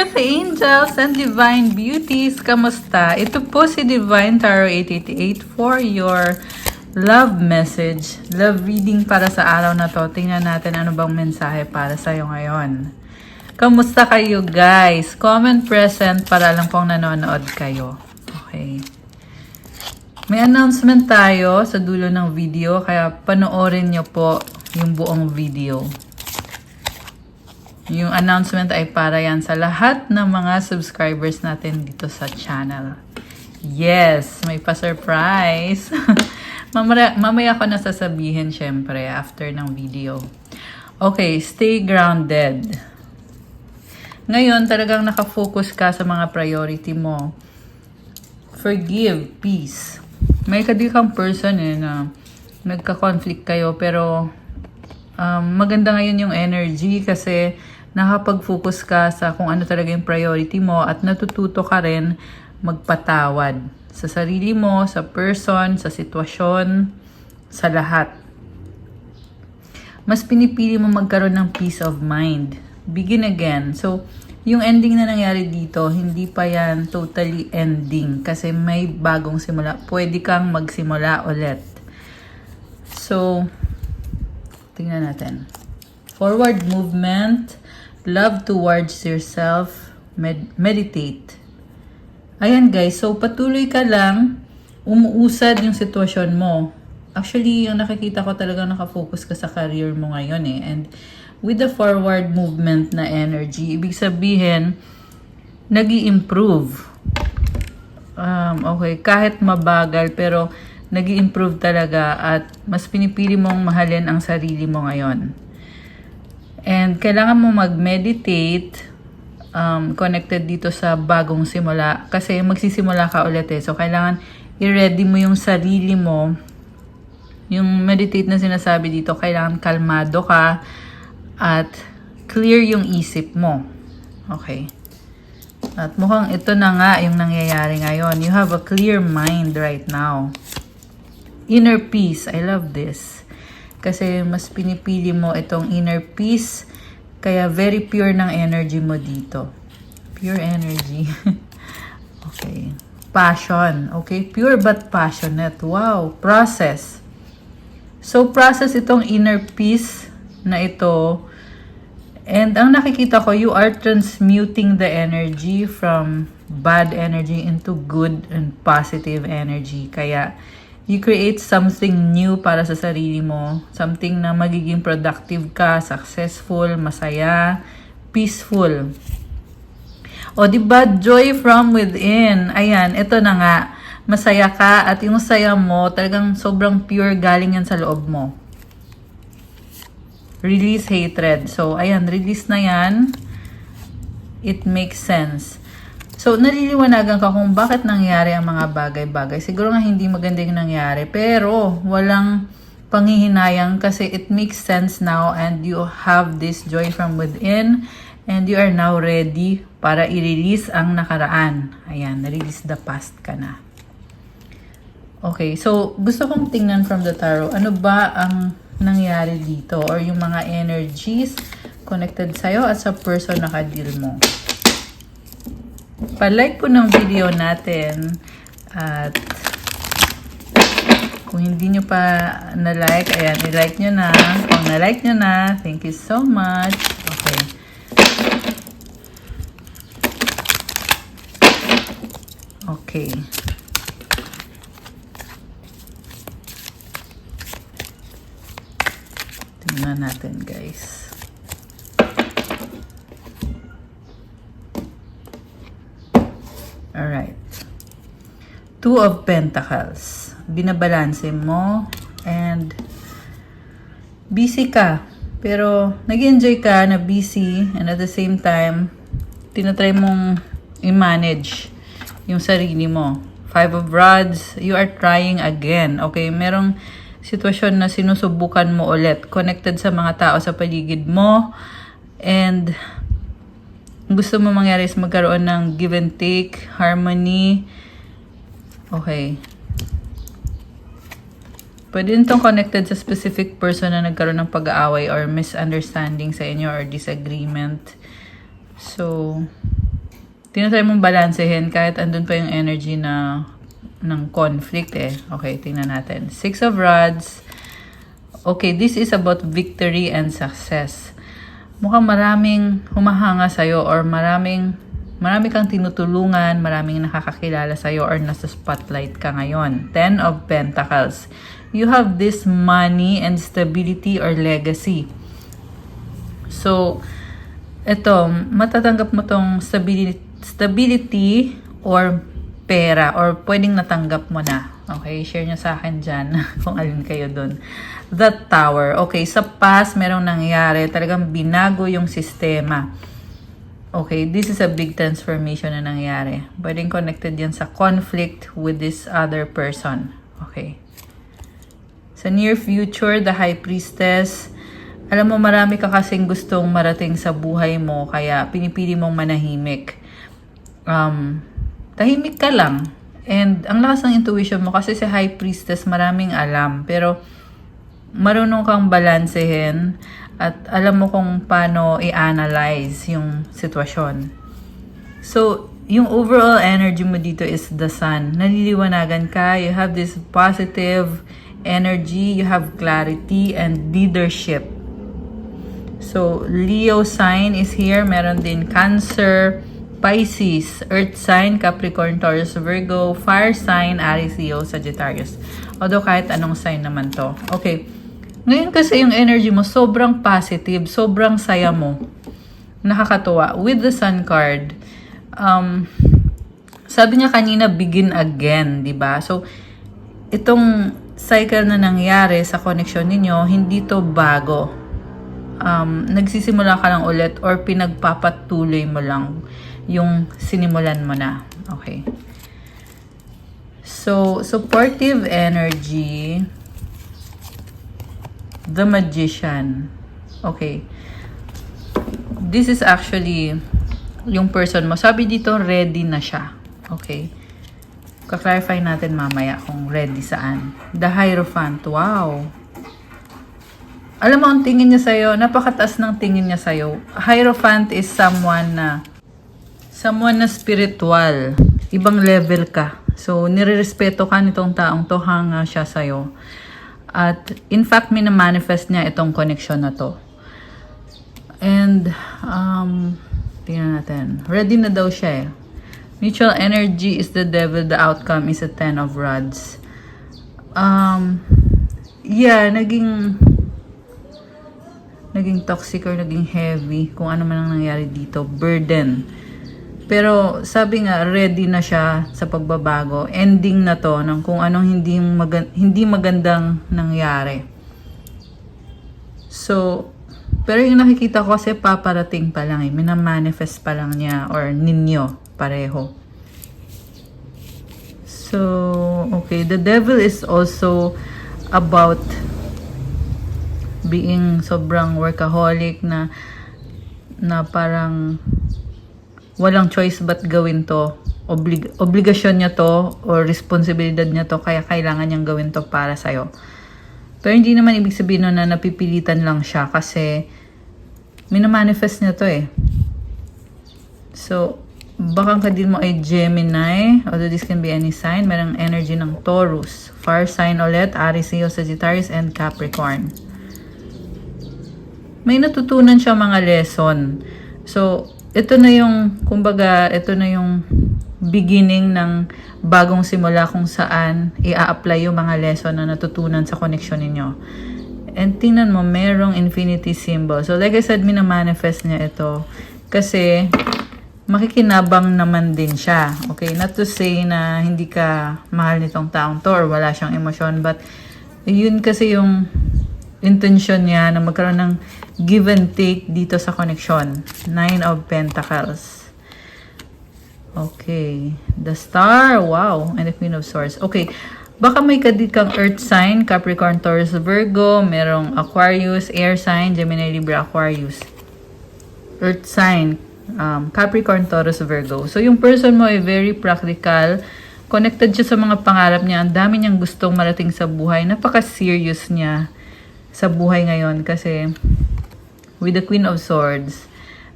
Earth Angels and Divine Beauties, kamusta? Ito po si Divine Tarot 888 for your love message, love reading para sa araw na to. Tingnan natin ano bang mensahe para sa'yo ngayon. Kamusta kayo guys? Comment present para lang pong nanonood kayo. Okay. May announcement tayo sa dulo ng video, kaya panoorin nyo po yung buong video. Yung announcement ay para yan sa lahat ng mga subscribers natin dito sa channel. Yes, may pa-surprise. mamaya ko na sasabihin syempre after ng video. Okay, stay grounded. Ngayon, talagang nakafocus ka sa mga priority mo. Forgive, peace. May kadikang person na nagka-conflict kayo pero maganda ngayon yung energy kasi nakapag-focus ka sa kung ano talaga yung priority mo at natututo ka rin magpatawad sa sarili mo, sa person, sa sitwasyon, sa lahat. Mas pinipili mo magkaroon ng peace of mind. Begin again. So, yung ending na nangyari dito, hindi pa yan totally ending kasi may bagong simula. Pwede kang magsimula ulit. So, tingnan natin. Forward movement, love towards yourself, meditate. Ayan guys, so patuloy ka lang, umuusad yung sitwasyon mo. Actually, yung nakikita ko talaga nakafocus ka sa career mo ngayon eh. And with the forward movement na energy, ibig sabihin, nag-i-improve. Okay, kahit mabagal pero nag-i-improve talaga at mas pinipili mong mahalin ang sarili mo ngayon. And kailangan mo mag-meditate connected dito sa bagong simula kasi magsisimula ka ulit eh. So, kailangan i-ready mo yung sarili mo. Yung meditate na sinasabi dito, kailangan kalmado ka at clear yung isip mo. Okay. At mukhang ito na nga yung nangyayari ngayon. You have a clear mind right now. Inner peace. I love this. Kasi mas pinipili mo itong inner peace. Kaya very pure ng energy mo dito. Pure energy. Okay. Passion. Okay. Pure but passionate. Wow. Process. So, process itong inner peace na ito. And ang nakikita ko, you are transmuting the energy from bad energy into good and positive energy. Kaya, you create something new para sa sarili mo. Something na magiging productive ka, successful, masaya, peaceful. O diba, joy from within. Ayan, ito na nga. Masaya ka at yung saya mo, talagang sobrang pure galing yan sa loob mo. Release hatred. So, ayan, release na yan. It makes sense. So, naliliwanagan ka kung bakit nangyari ang mga bagay-bagay. Siguro nga hindi maganda yung nangyari. Pero, walang panghihinayang kasi it makes sense now and you have this joy from within and you are now ready para i-release ang nakaraan. Ayan, na-release the past ka na. Okay, so gusto kong tingnan from the tarot. Ano ba ang nangyari dito or yung mga energies connected sa'yo at sa person na ka-deal mo? Pa-like po ng video natin at kung hindi nyo pa na-like, ayan, i-like nyo na. Kung na-like nyo na, thank you so much. Okay. Okay. Tingnan natin guys. Alright. Two of Pentacles. Binabalanse mo and busy ka. Pero nag-enjoy ka na busy and at the same time, tinatry mong i-manage yung sarili mo. Five of Rods, you are trying again. Okay, merong sitwasyon na sinusubukan mo ulit. Connected sa mga tao sa paligid mo and gusto mo mangyari is magkaroon ng give and take, harmony. Okay. Pwede itong connected sa specific person na nagkaroon ng pag-aaway or misunderstanding sa inyo or disagreement. So, tinatry mong balansehin kahit andun pa yung energy na ng conflict eh. Okay, tingnan natin. Six of Rods. Okay, this is about victory and success. Mukhang maraming humahanga sa'yo or marami kang tinutulungan, maraming nakakakilala sa'yo or nasa spotlight ka ngayon. Ten of Pentacles. You have this money and stability or legacy. So, ito, matatanggap mo tong stability or pera or pwedeng natanggap mo na. Okay, share nyo sa akin dyan kung alin kayo dun. The Tower. Okay, sa past, merong nangyari. Talagang binago yung sistema. Okay, this is a big transformation na nangyari. Pwedeng connected yan sa conflict with this other person. Okay. Sa near future, the High Priestess, alam mo marami ka kasing gustong marating sa buhay mo, kaya pinipili mong manahimik. Tahimik ka lang. And ang lakas ng intuition mo kasi si High Priestess maraming alam. Pero marunong kang balansehin at alam mo kung paano i-analyze yung sitwasyon. So, yung overall energy mo dito is the Sun. Naliliwanagan ka. You have this positive energy. You have clarity and leadership. So, Leo sign is here. Meron din Cancer, Pisces, Earth sign, Capricorn, Taurus, Virgo, Fire sign, Aries, Leo, Sagittarius. Although kahit anong sign naman to. Okay. Ngayon kasi yung energy mo sobrang positive, sobrang saya mo. Nakakatuwa. With the Sun card, sabi niya kanina, begin again, di ba? So, itong cycle na nangyari sa connection ninyo, hindi to bago. Nagsisimula ka lang ulit or pinagpapatuloy mo lang yung sinimulan mo na. Okay. So, supportive energy. The Magician. Okay. This is actually yung person mo. Sabi dito, ready na siya. Okay. Ka-clarify natin mamaya kung ready saan. The Hierophant. Wow. Alam mo, ang tingin niya sa'yo, napakataas ng tingin niya sa'yo. Hierophant is someone na spiritual. Ibang level ka. So, nirerespeto ka nitong taong to, hanga siya sa'yo. At, in fact, minamanifest niya itong connection na to. And, tingnan natin. Ready na daw siya eh. Mutual energy is the devil, the outcome is a 10 of rods. Yeah, naging toxic or naging heavy, kung ano man ang nangyari dito, burden. Pero sabi nga, ready na siya sa pagbabago. Ending na to ng kung anong hindi magandang nangyari. So, pero yung nakikita ko kasi paparating pa lang eh. Minamanifest pa lang niya or ninyo pareho. So, okay. The devil is also about being sobrang workaholic na parang walang choice but gawin to. Obligasyon niya to or responsibilidad niya to, kaya kailangan niyang gawin to para sa'yo. Pero hindi naman ibig sabihin nun na napipilitan lang siya kasi minamanifest niya to eh. So, baka ka din mo ay Gemini, although this can be any sign. Merong energy ng Taurus, fire sign ulit, Aries, Leo, Sagittarius, and Capricorn. May natutunan siya mga lesson. So, ito na yung, kumbaga, ito na yung beginning ng bagong simula kung saan i-apply yung mga lesson na natutunan sa connection ninyo. And tingnan mo, merong infinity symbol. So, like I said, minamanifest niya ito. Kasi, makikinabang naman din siya. Okay? Not to say na hindi ka mahal nitong taong to or wala siyang emosyon. But, yun kasi yung intention niya na magkaroon ng give and take dito sa connection. 9 of Pentacles. Okay. The Star. Wow. And the Queen of Swords. Okay. Baka may kadid kang Earth sign, Capricorn, Taurus, Virgo. Merong Aquarius, Air sign, Gemini, Libra, Aquarius. Earth sign, Capricorn, Taurus, Virgo. So, yung person mo ay very practical. Connected siya sa mga pangarap niya. Ang dami niyang gustong marating sa buhay. Napaka-serious niya sa buhay ngayon kasi with the Queen of Swords,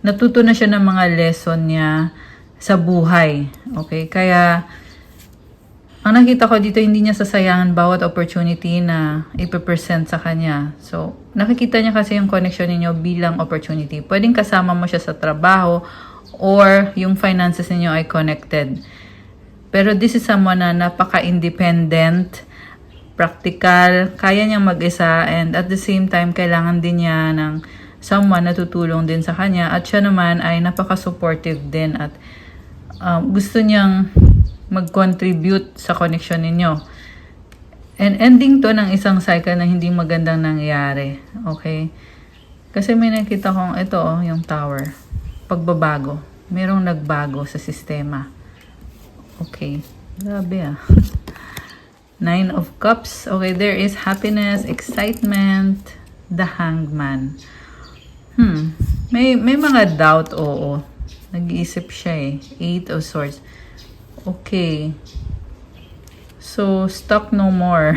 natuto na siya ng mga lesson niya sa buhay. Okay? Kaya, ang nakita ko dito, hindi niya sasayangan bawat opportunity na ipipresent sa kanya. So, nakikita niya kasi yung connection ninyo bilang opportunity. Pwedeng kasama mo siya sa trabaho or yung finances ninyo ay connected. Pero this is someone na napaka-independent, practical, kaya niyang mag-isa, and at the same time, kailangan din niya ng someone na tutulong din sa kanya. At siya naman ay napaka-supportive din at gusto niyang mag-contribute sa connection ninyo. And ending to ng isang cycle na hindi magandang nangyari. Okay? Kasi may nakita kong ito, yung tower. Pagbabago. Merong nagbago sa sistema. Okay. Grabe 9 of Cups. Okay, there is happiness, excitement, the Hangman. May mga doubt, oo. Nag-iisip siya 8 of Swords. Okay. So, stuck no more.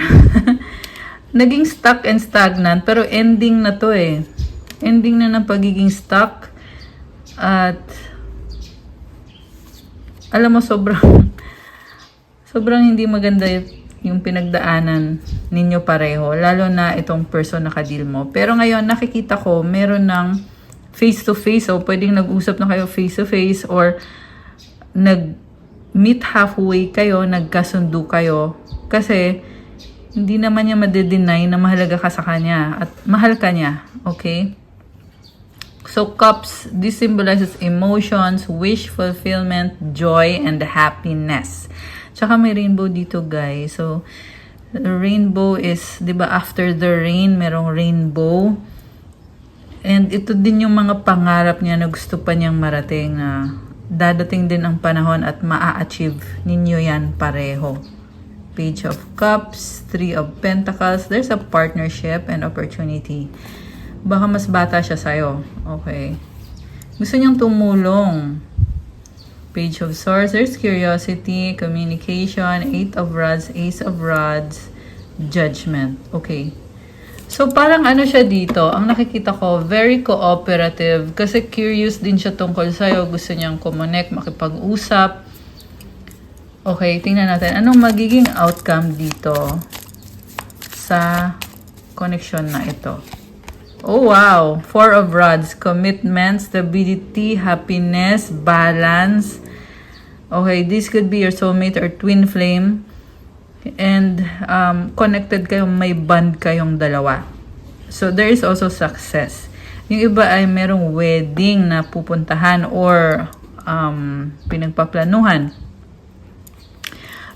Naging stuck and stagnant, pero ending na to Ending na ng pagiging stuck. At, alam mo, sobrang hindi maganda yung pinagdaanan ninyo pareho. Lalo na itong person na kadil mo. Pero ngayon, nakikita ko, meron ng face-to-face. O, pwedeng nag-usap na kayo face-to-face or meet halfway kayo, nagkasundo kayo. Kasi, hindi naman niya madedenay na mahalaga ka sa kanya. At mahal ka niya. Okay? So, Cups, this symbolizes emotions, wish fulfillment, joy, and happiness. Tsaka may rainbow dito, guys. So, the rainbow is, di ba, after the rain, merong rainbow. And ito din yung mga pangarap niya na gusto pa niyang marating na dadating din ang panahon at maa-achieve ninyo yan pareho. Page of Cups, 3 of Pentacles. There's a partnership and opportunity. Baka mas bata siya sa'yo. Okay. Gusto niyang tumulong. Page of Swords. There's curiosity, communication, 8 of Rods, Ace of Rods, Judgment. Okay. So, parang ano siya dito, ang nakikita ko, very cooperative. Kasi curious din siya tungkol sa'yo. Gusto niyang connect, makipag-usap. Okay, tingnan natin. Anong magiging outcome dito sa connection na ito? Oh, wow. 4 of Rods. Commitment, stability, happiness, balance. Okay, this could be your soulmate or twin flame. And connected kayo, may bond kayong dalawa. So, there is also success. Yung iba ay merong wedding na pupuntahan or pinagpaplanuhan.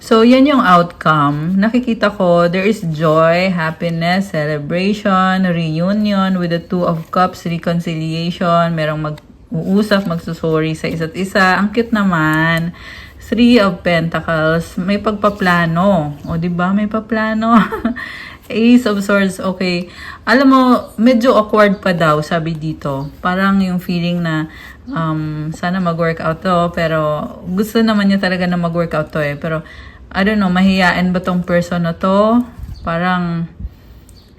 So, yan yung outcome. Nakikita ko, there is joy, happiness, celebration, reunion with the 2 of Cups, reconciliation, merong mag-uusap, magsusorry sa isa't isa. Ang cute naman. 3 of Pentacles, may pagpaplano. O, diba? May paplano. Ace of Swords, okay. Alam mo, medyo awkward pa daw, sabi dito. Parang yung feeling na, sana mag-workout to, pero gusto naman niya talaga na mag-workout to Pero, I don't know, mahiyain ba tong person na to? Parang,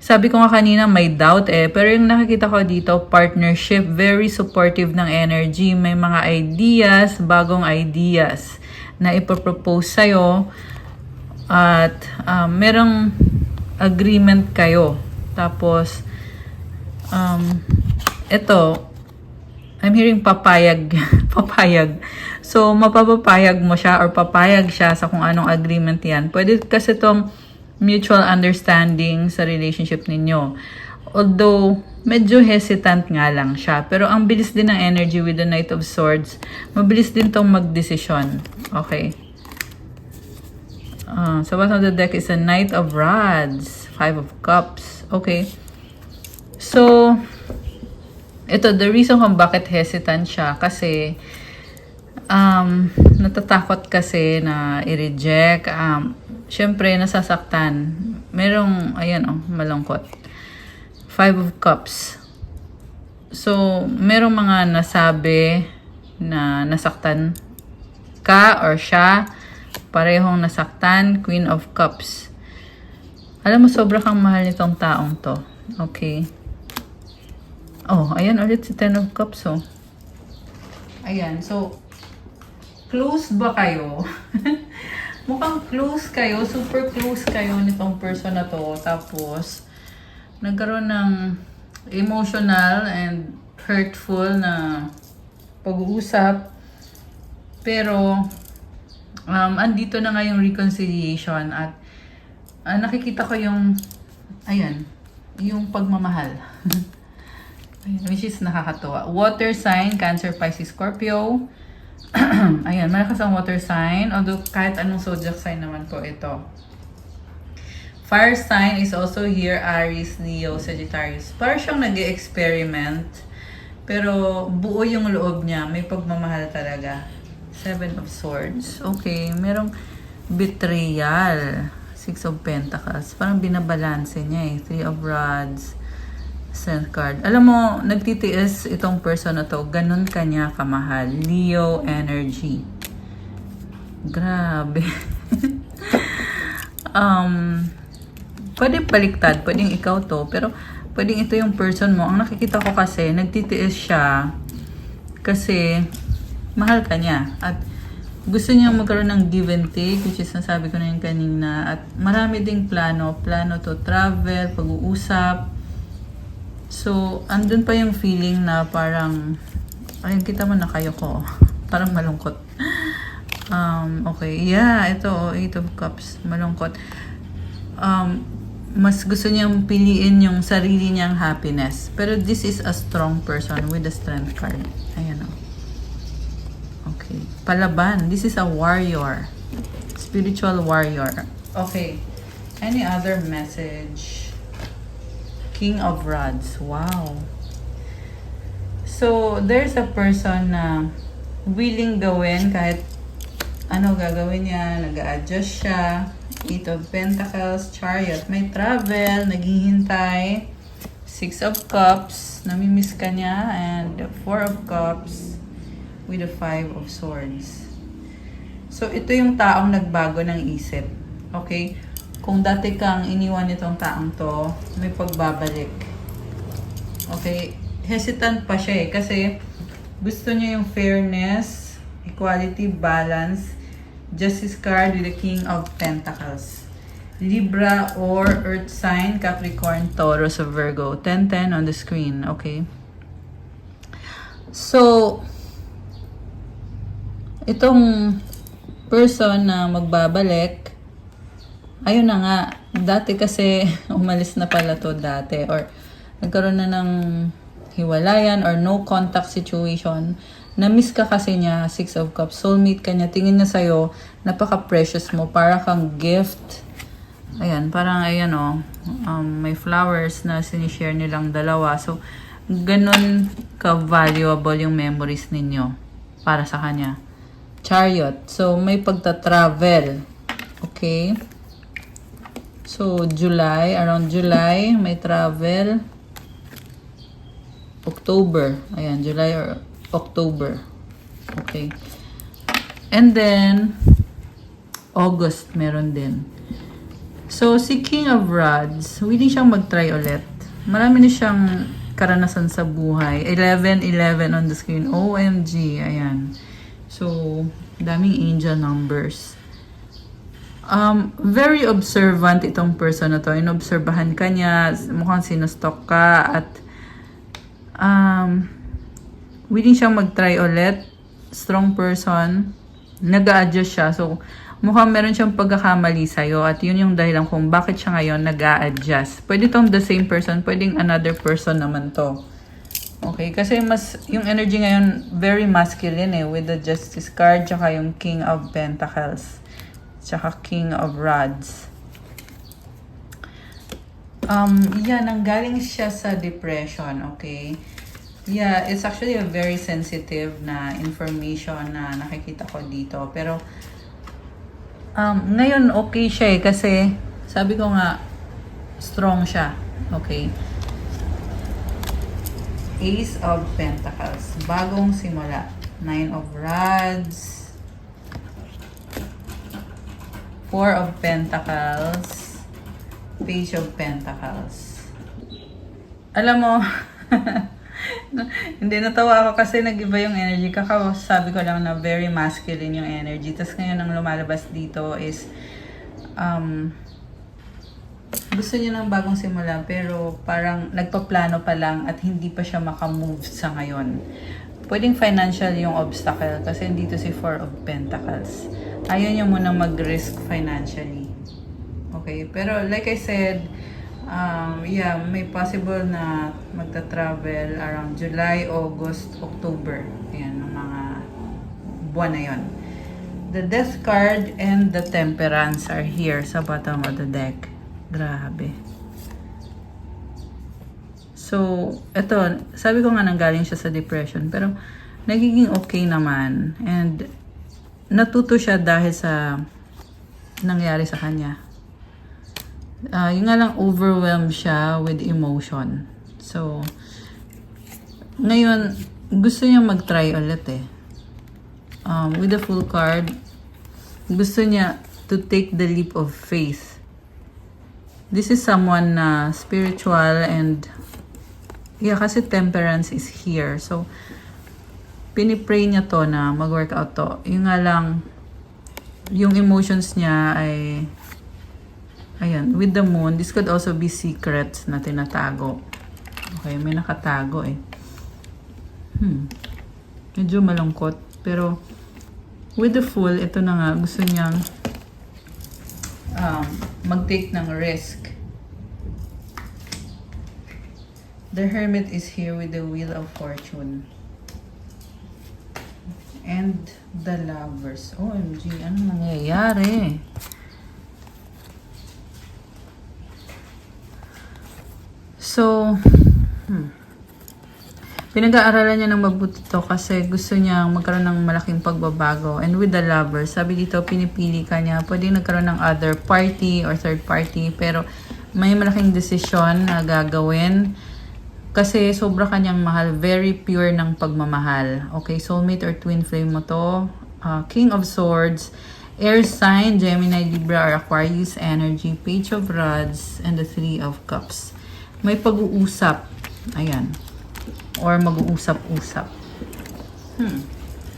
sabi ko nga kanina, may doubt Pero yung nakikita ko dito, partnership, very supportive ng energy. May mga ideas, bagong ideas na ipropose sa'yo. At merong agreement kayo. Tapos, ito, I'm hearing papayag. Papayag. So, mapapapayag mo siya or papayag siya sa kung anong agreement yan. Pwede kasi itong mutual understanding sa relationship ninyo. Although, medyo hesitant nga lang siya. Pero ang bilis din ng energy with the Knight of Swords. Mabilis din tong magdesisyon. Okay. So, bottom of the deck is a Knight of Rods. 5 of Cups. Okay. So, ito, the reason kung bakit hesitant siya, kasi, natatakot kasi na i-reject. Syempre, nasasaktan. Merong, ayan malungkot. 5 of Cups. So, merong mga nasabi na nasaktan ka or siya. Parehong nasaktan. Queen of Cups. Alam mo, sobra kang mahal nitong taong to. Okay. Oh, ayan ulit si 10 of Cups, oh. Ayan, so, close ba kayo? Mukhang close kayo, super close kayo nitong person na to. Tapos, nagkaroon ng emotional and hurtful na pag-uusap. Pero, andito na nga yung reconciliation at nakikita ko yung, ayan, yung pagmamahal. Which is nakakatuwa. Water sign, Cancer, Pisces, Scorpio. Ayan, malakas ang water sign. Although, kahit anong zodiac sign naman po ito. Fire sign is also here, Aries, Leo, Sagittarius. Parang siyang nag-experiment. Pero, buo yung loob niya. May pagmamahal talaga. Seven of Swords. Okay, merong betrayal. Six of Pentacles. Parang binabalanse niya eh. Three of Rods. Strength card. Alam mo, nagtitiis itong person na to. Ganun kanya kamahal. Leo energy. Grabe. Pwede baliktad. Pwedeng ikaw to. Pero, pwedeng ito yung person mo. Ang nakikita ko kasi, nagtitiis siya kasi mahal ka niya. At gusto niya magkaroon ng give and take, which is nasabi ko na yung kanina. At marami ding plano. Plano to travel, pag-uusap. So, andun pa yung feeling na parang, ayun, kita mo na kayo ko. Parang malungkot. Okay. Yeah, ito, Eight of Cups. Malungkot. Mas gusto niyang piliin yung sarili niyang happiness. Pero this is a strong person with the Strength card. Ayan o. Okay. Palaban. This is a warrior. Spiritual warrior. Okay. Any other message? King of Rods. Wow. So, there's a person na willing gawin kahit ano gagawin niya, nag-a-adjust siya. Eight of Pentacles, Chariot, may travel, naghihintay. Six of Cups, namimiss ka niya, and Four of Cups with the Five of Swords. So, ito yung taong nagbago ng isip. Okay? Kung dati kang iniwan itong taong to, may pagbabalik. Okay? Hesitant pa siya eh, kasi gusto niya yung fairness, equality, balance, Justice card with the King of Pentacles. Libra or Earth sign, Capricorn, Taurus, or Virgo. 10-10 on the screen. Okay? So, itong person na magbabalik, ayun na nga, dati kasi umalis na pala to dati or nagkaroon na ng hiwalayan or no contact situation. Na-miss ka kasi niya, Six of Cups, soulmate ka niya, tingin na sa'yo, napaka-precious mo, para kang gift. Ayan, parang ayan o, may flowers na sinishare nilang dalawa. So, ganun ka-valuable yung memories ninyo para sa kanya. Chariot, so may pagta-travel. Okay? So, July, around July, may travel. October, ayan, July or October. Okay. And then, August, meron din. So, si King of Rods, willing siyang mag-try ulit. Marami na siyang karanasan sa buhay. 11-11 on the screen. OMG, ayan. So, daming angel numbers. Very observant itong person na to. Inobserbahan ka niya, mukhang sinustok ka, at willing siyang mag-try ulit. Strong person. Nag-a-adjust siya. So, mukhang meron siyang pagkakamali sa'yo. At yun yung dahilan kung bakit siya ngayon nag-a-adjust. Pwede tong the same person. Pwedeng another person naman to. Okay? Kasi mas, yung energy ngayon, very masculine eh. With the Justice card, tsaka yung King of Pentacles. Tsaka King of Rods. Yeah, nanggaling siya sa depression. Okay? Yeah, it's actually a very sensitive na information na nakikita ko dito. Pero, ngayon okay siya eh. Kasi, sabi ko nga, strong siya. Okay? Ace of Pentacles. Bagong simula. Nine of Rods. Four of Pentacles. Page of Pentacles. Alam mo, Hindi, natawa ako kasi nag-iba yung energy. Sabi ko lang na very masculine yung energy. Tapos ngayon ang lumalabas dito is gusto niya ng bagong simula pero parang nagpaplano pa lang at hindi pa siya makamove sa ngayon. Pwedeng financial yung obstacle kasi dito si Four of Pentacles. Ayaw niya munang mag-risk financially. Okay, pero like I said, yeah, may possible na magta-travel around July, August, October. Ayan, ng mga buwan na yon. The Death card and the Temperance are here sa bottom of the deck. Grabe. So, eto, sabi ko nga nanggaling siya sa depression, pero nagiging okay naman. And natuto siya dahil sa nangyari sa kanya. Yung nga lang overwhelmed siya with emotion. So, ngayon, gusto niya mag-try ulit eh. With the Fool card, gusto niya to take the leap of faith. This is someone na spiritual and yeah, kasi Temperance is here. So, pinipray niya to na mag-workout to. Yung nga lang, yung emotions niya ay ayan, with the Moon, this could also be secrets na tinatago. Okay, may nakatago eh. Medyo malungkot. Pero, with the Fool, ito na nga, gusto niyang mag-take ng risk. The Hermit is here with the Wheel of Fortune. And the Lovers. OMG, ano nangyayari? So, pinag-aaralan niya ng mabuti to kasi gusto niya magkaroon ng malaking pagbabago. And with the Lovers, sabi dito, pinipili ka niya. Pwede nagkaroon ng other party or third party, pero may malaking desisyon na gagawin kasi sobra kanyang mahal. Very pure ng pagmamahal. Okay, soulmate or twin flame mo to. King of Swords, Air sign, Gemini, Libra, or Aquarius energy, Page of Rods, and the Three of Cups. May pag-uusap. Ayan. Or mag-uusap-usap.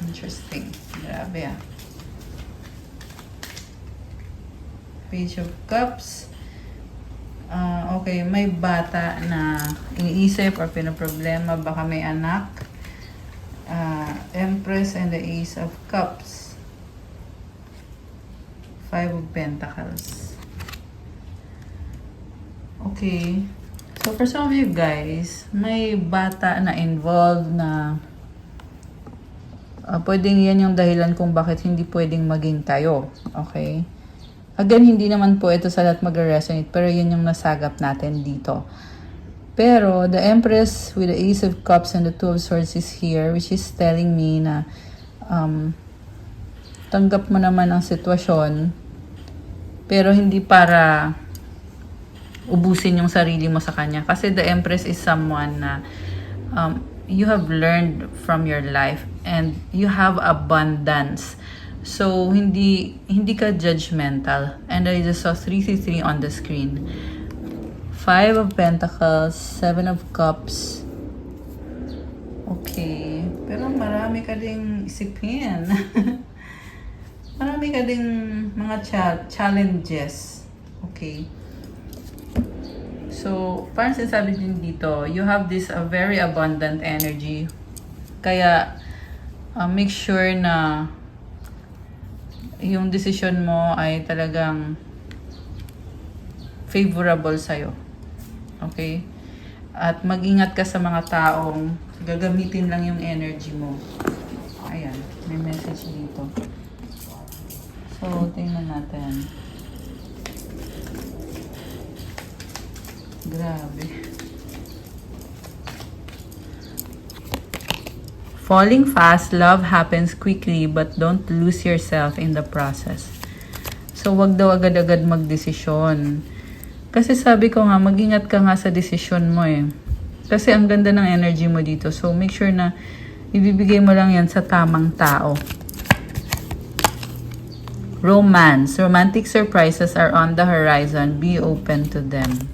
Interesting. Grabe ah. Page of Cups. Okay, may bata na iniisip or pinaproblema. Baka may anak. Empress and the Ace of Cups. Five of Pentacles. Okay. So, for some of you guys, may bata na involved na pwedeng yan yung dahilan kung bakit hindi pwedeng maging kayo. Okay? Again, hindi naman po ito sa lahat mag-resonate, pero yun yung nasagap natin dito. Pero, the Empress with the Ace of Cups and the Two of Swords is here, which is telling me na tanggap mo naman ang sitwasyon, pero hindi para ubusin yung sarili mo sa kanya. Kasi the Empress is someone na you have learned from your life and you have abundance. So, hindi ka judgmental. And I just saw 333 on the screen. Five of Pentacles, Seven of Cups. Okay. Pero marami ka ding isipin. Marami ka ding mga challenges. Okay. So, parang sinasabi din dito, you have this very abundant energy. Kaya, make sure na yung decision mo ay talagang favorable sa'yo. Okay? At mag-ingat ka sa mga taong gagamitin lang yung energy mo. Ayan, may message dito. So, tingnan natin. Grabe. Falling fast, love happens quickly, but don't lose yourself in the process. So, wag daw agad-agad magdesisyon. Kasi sabi ko nga, mag-ingat ka nga sa desisyon mo eh. Kasi ang ganda ng energy mo dito. So, make sure na ibibigay mo lang yan sa tamang tao. Romance. Romantic surprises are on the horizon. Be open to them.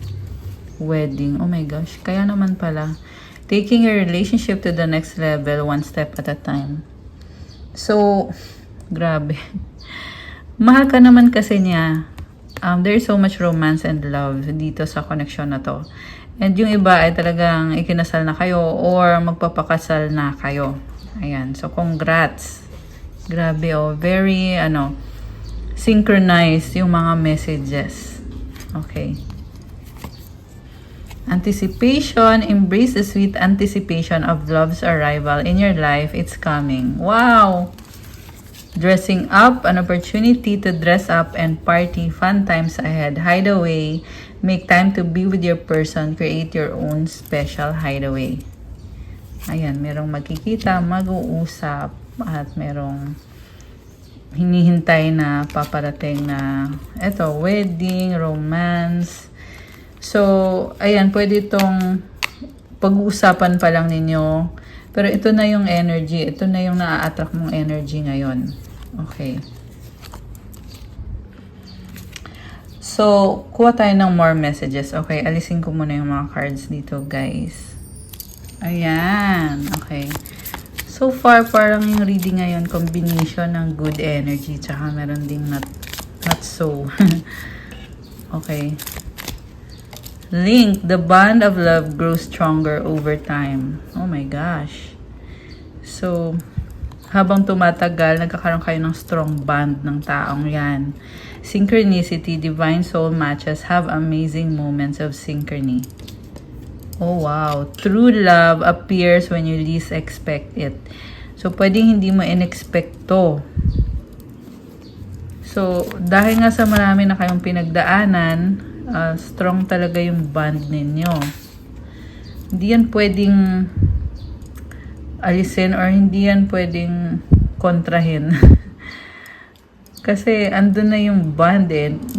Wedding. Oh my gosh. Kaya naman pala. taking your relationship to the next level one step at a time. So, grabe. Mahal ka naman kasi niya. There's so much romance and love dito sa connection na to. And yung iba ay talagang ikinasal na kayo or magpapakasal na kayo. Ayan. So, congrats. Grabe oh. Very, synchronized yung mga messages. Okay. Anticipation. Embrace the sweet anticipation of love's arrival in your life. It's coming. Wow! Dressing up, an opportunity to dress up and party, fun times ahead, hideaway, make time to be with your person, create your own special hideaway. Ayan, merong magkikita, mag-uusap, at merong hinihintay na paparating na, wedding, romance. So, ayan, pwede itong pag-uusapan pa lang ninyo. Pero ito na yung energy, ito na yung na-attract mong energy ngayon. Okay. So, kuha tayo ng more messages. Okay, alisin ko muna yung mga cards dito, guys. Ayan. Okay. So far, parang yung reading ngayon, combination ng good energy, tsaka meron ding not so. Okay. Link, the bond of love grows stronger over time. Oh my gosh. So, habang tumatagal, nagkakaroon kayo ng strong bond ng taong yan. Synchronicity, divine soul matches have amazing moments of synchrony. Oh wow. True love appears when you least expect it. So, pwedeng hindi mo in-expect to. So, dahil nga sa marami na kayong pinagdaanan, strong talaga yung bond ninyo. Hindi yan pwedeng alisin or hindi yan pwedeng kontrahin. Kasi andun na yung bond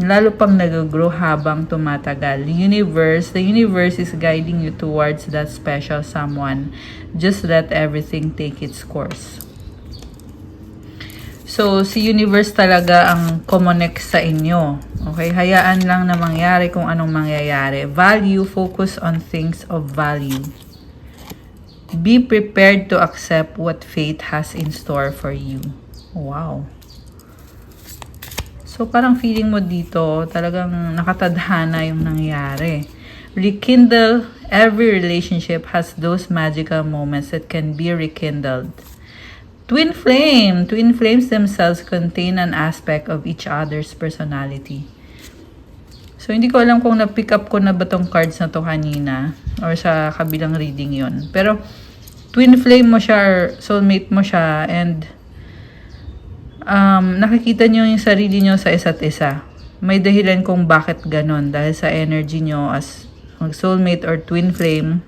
lalo pang nag-grow habang tumatagal. The universe is guiding you towards that special someone. Just let everything take its course. So, si universe talaga ang connect sa inyo. Okay? Hayaan lang na mangyari kung anong mangyayari. Value, focus on things of value. Be prepared to accept what fate has in store for you. Wow. So, parang feeling mo dito, talagang nakatadhana yung nangyari. Rekindle. Every relationship has those magical moments that can be rekindled. Twin flame. Twin flames themselves contain an aspect of each other's personality. So, hindi ko alam kung na-pick up ko na ba tong cards na to kanina or sa kabilang reading yon. Pero, twin flame mo siya or soulmate mo siya and nakikita nyo yung sarili nyo sa isa't isa. May dahilan kung bakit ganon dahil sa energy nyo as mag-soulmate or twin flame.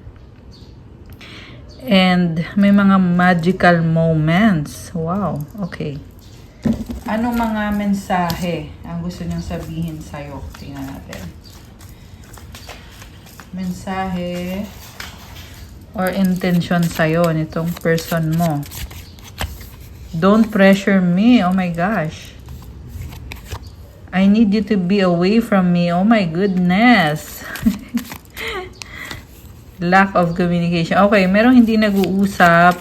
And may mga magical moments. Wow, okay. Anong mga mensahe ang gusto niyang sabihin sa'yo? Tingnan natin. Mensahe or intention sa'yo nitong person mo. Don't pressure me. Oh my gosh. I need you to be away from me. Oh my goodness. Lack of communication. Okay, merong hindi nag-uusap.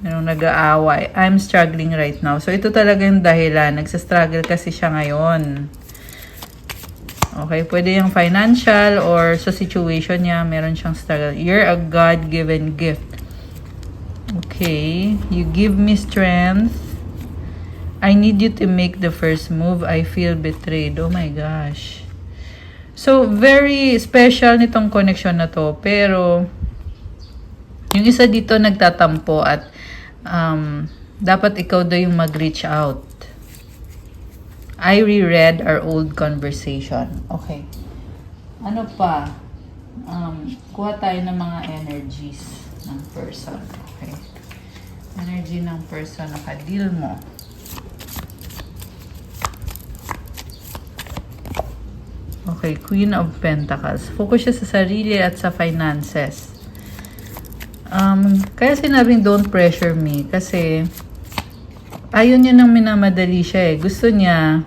Merong nag-aaway. I'm struggling right now. So, ito talaga yung dahilan. Nagsastruggle kasi siya ngayon. Okay, pwede yung financial or sa situation niya, meron siyang struggle. You're a God-given gift. Okay, you give me strength. I need you to make the first move. I feel betrayed. Oh my gosh. So, very special nitong connection na to. Pero, yung isa dito nagtatampo at dapat ikaw daw yung mag-reach out. I reread our old conversation. Okay. Ano pa? Kuha tayo ng mga energies ng person. Okay. Energy ng person na ka-deal mo. Okay, Queen of Pentacles. Focus siya sa sarili at sa finances. Kaya sinabing don't pressure me kasi ayaw niya nang minamadali siya eh. Gusto niya,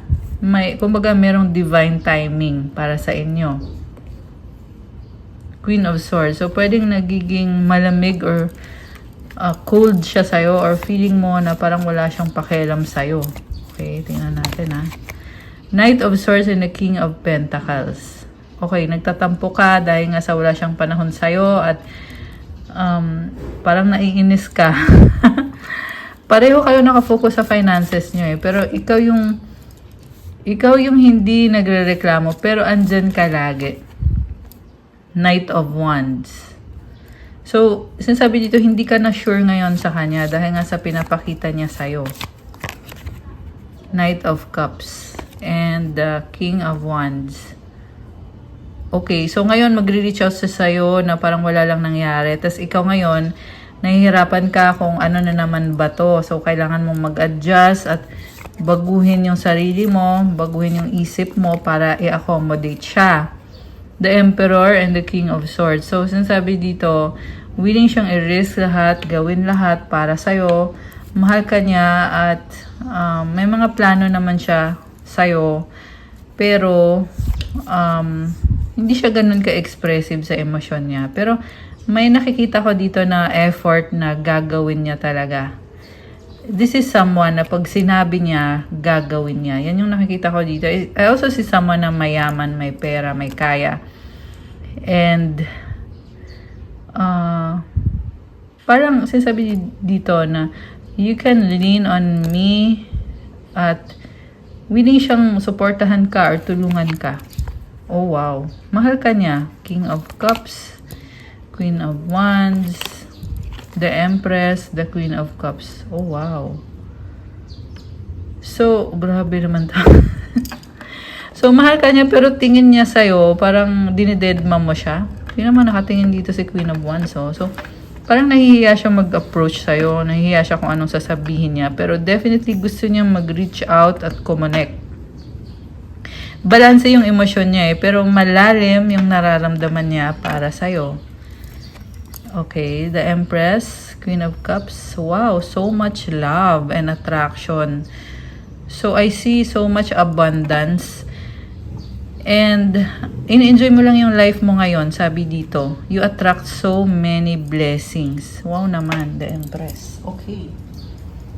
kumbaga merong divine timing para sa inyo. Queen of Swords. So, pwedeng nagiging malamig or cold siya sa'yo, or feeling mo na parang wala siyang pakialam sa'yo. Okay, tingnan natin ha. Knight of Swords and the King of Pentacles. Okay, nagtatampo ka dahil nga sa wala siyang panahon sa'yo at parang naiinis ka. Pareho kayo nakafocus sa finances nyo eh. Pero ikaw yung hindi nagrereklamo pero andyan ka lagi. Knight of Wands. So, sinasabi dito, hindi ka na sure ngayon sa kanya dahil nga sa pinapakita niya sa'yo. Knight of Cups and the King of Wands. Okay, so ngayon magre-reach out sa sa'yo na parang wala lang nangyari. Tapos ikaw ngayon, nahihirapan ka kung ano na naman ba to. So, kailangan mong mag-adjust at baguhin yung sarili mo, baguhin yung isip mo para i-accommodate siya. The Emperor and the King of Swords. So, sinasabi dito, willing siyang i-risk lahat, gawin lahat para sa'yo. Mahal ka niya at may mga plano naman siya sa'yo. Pero, hindi siya ganun ka-expressive sa emosyon niya. Pero, may nakikita ko dito na effort na gagawin niya talaga. This is someone na pag sinabi niya, gagawin niya. Yan yung nakikita ko dito. I also see someone na mayaman, may pera, may kaya. And, parang sinasabi dito na, you can lean on me at willing siyang suportahan ka or tulungan ka. Oh, wow. Mahal ka niya. King of Cups, Queen of Wands, the Empress, the Queen of Cups. Oh, wow. So, grabe naman to. So, mahal ka niya pero tingin niya sa'yo, parang dinidedma mo siya. Hindi naman nakatingin dito si Queen of Wands. Oh. So, parang nahihiya siya mag-approach sa'yo. Nahihiya siya kung anong sasabihin niya. Pero definitely gusto niya mag-reach out at connect. Balanse yung emosyon niya eh. Pero malalim yung nararamdaman niya para sa'yo. Okay, the Empress, Queen of Cups. Wow, so much love and attraction. So, I see so much abundance. And, in-enjoy mo lang yung life mo ngayon, sabi dito. You attract so many blessings. Wow naman, the Empress. Okay.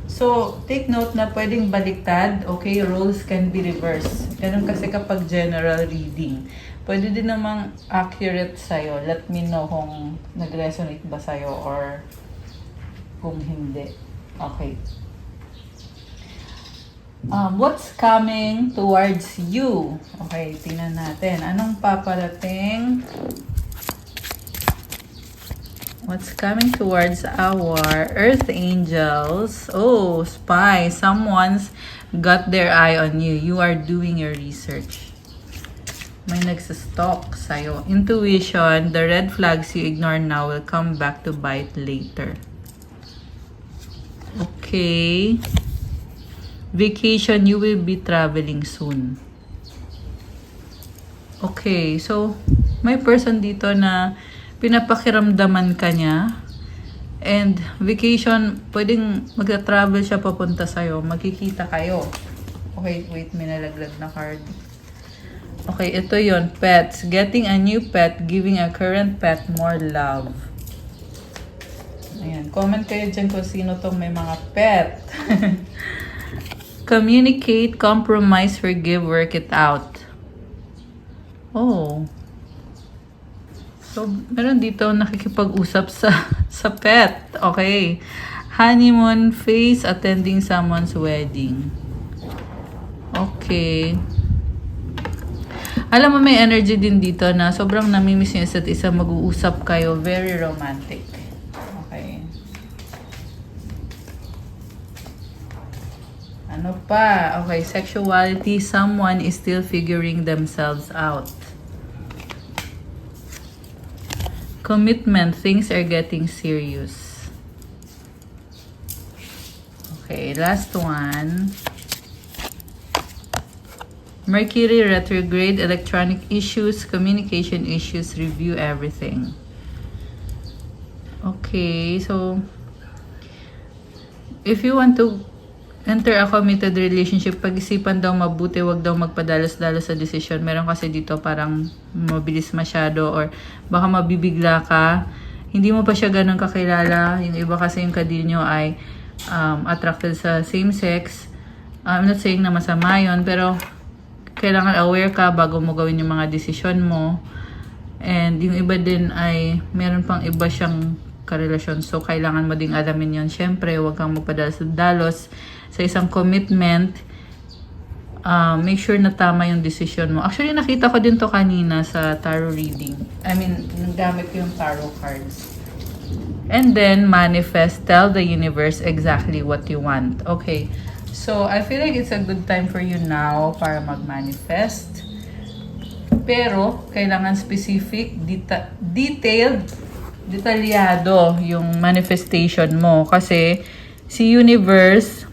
So, take note na pwedeng baliktad. Okay, roles can be reversed. Ganun kasi kapag general reading. Pwede din namang accurate sa'yo. Let me know kung nag-resonate ba sa'yo or kung hindi. Okay. What's coming towards you? Okay, tingnan natin. Anong paparating? What's coming towards our Earth Angels? Oh, spy. Someone's got their eye on you. You are doing your research. May nagsastalk sa'yo. Intuition, the red flags you ignore now will come back to bite later. Okay. Vacation, you will be traveling soon. Okay, so may person dito na pinapakiramdaman ka niya. And vacation, pwedeng magta-travel siya papunta sa'yo. Magkikita kayo. Okay, wait, may nalaglag na card. Okay, ito yon, pets. Getting a new pet, giving a current pet more love. Ayan, comment kayo dyan kung sino tong may mga pet. Communicate, compromise, forgive, work it out. Oh. So, meron dito nakikipag-usap sa pet. Okay. Honeymoon phase, attending someone's wedding. Okay. Alam mo, may energy din dito na sobrang namimiss yung isa't isa, mag-uusap kayo. Very romantic. Okay. Ano pa? Okay, sexuality, someone is still figuring themselves out. Commitment, things are getting serious. Okay, last one. Mercury retrograde, electronic issues, communication issues, review everything. Okay, so if you want to enter a committed relationship. Pag-isipan daw mabuti, wag daw magpadalos-dalos sa decision. Meron kasi dito parang mabilis masyado or baka mabibigla ka. Hindi mo pa siya ganun kakilala. Yung iba kasi yung kadil nyo ay attracted sa same sex. I'm not saying na masama yun, pero kailangan aware ka bago mo gawin yung mga decision mo. And yung iba din ay meron pang iba siyang karelasyon. So, kailangan mo ding alamin yun. Siyempre, huwag kang magpadalos-dalos sa isang commitment. Make sure na tama yung decision mo. Actually, nakita ko din to kanina sa tarot reading. I mean, gamit ko yung tarot cards. And then, manifest. Tell the universe exactly what you want. Okay. So, I feel like it's a good time for you now para mag-manifest. Pero, kailangan specific, detailed, detalyado yung manifestation mo. Kasi, si universe,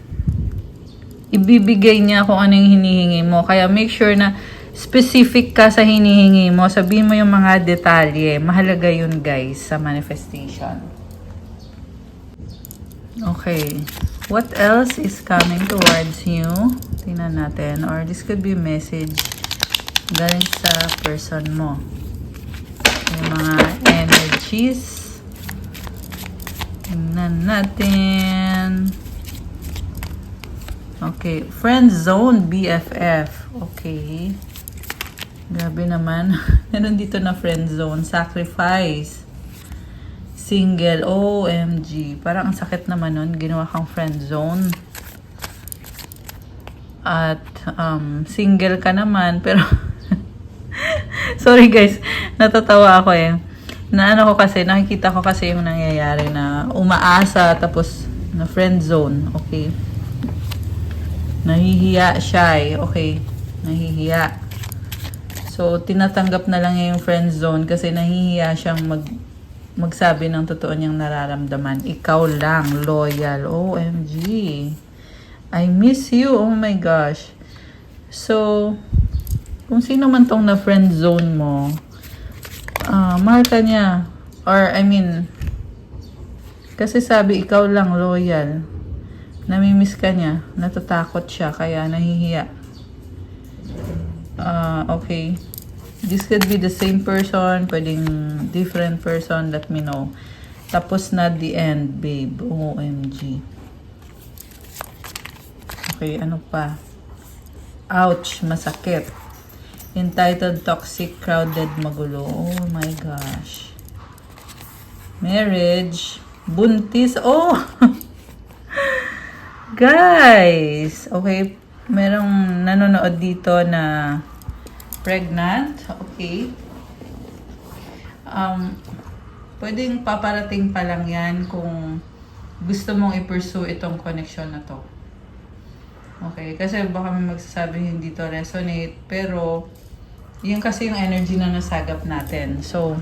ibibigay niya kung ano yung hinihingi mo. Kaya, make sure na specific ka sa hinihingi mo. Sabihin mo yung mga detalye. Mahalaga yun, guys, sa manifestation. Okay. What else is coming towards you? Tingnan natin. Or this could be a message galing sa person mo. Yung mga energies. Tingnan natin. Okay. Friend zone, BFF. Okay. Grabe naman. Meron dito na friend zone. Sacrifice. Single. OMG. Parang ang sakit naman nun. Ginawa kang friend zone. At single ka naman. Pero sorry guys. Natatawa ako eh. Naano ko kasi, nakikita ko kasi yung nangyayari na umaasa tapos na friend zone. Okay. Nahihiya siya eh. Okay. Nahihiya. So, tinatanggap na lang niya yung friend zone kasi nahihiya siyang magsabi ng totoo niyang nararamdaman. Ikaw lang, loyal. OMG. I miss you. Oh my gosh. So, kung sino man tong na friend zone mo, mahal ka niya. Or, I mean, kasi sabi, ikaw lang, loyal. Namimiss ka niya. Natatakot siya, kaya nahihiya. Okay. This could be the same person, pwedeng different person, let me know. Tapos na the end, babe. OMG. Okay, ano pa? Ouch, masakit. Entitled, toxic, crowded, magulo. Oh my gosh. Marriage, buntis. Oh! Guys! Okay, merong nanonood dito na pregnant. Okay. Pwedeng paparating pa lang yan kung gusto mong i-pursue itong connection na to. Okay. Kasi baka may magsasabi hindi to resonate. Pero, yun kasi yung energy na nasagap natin. So,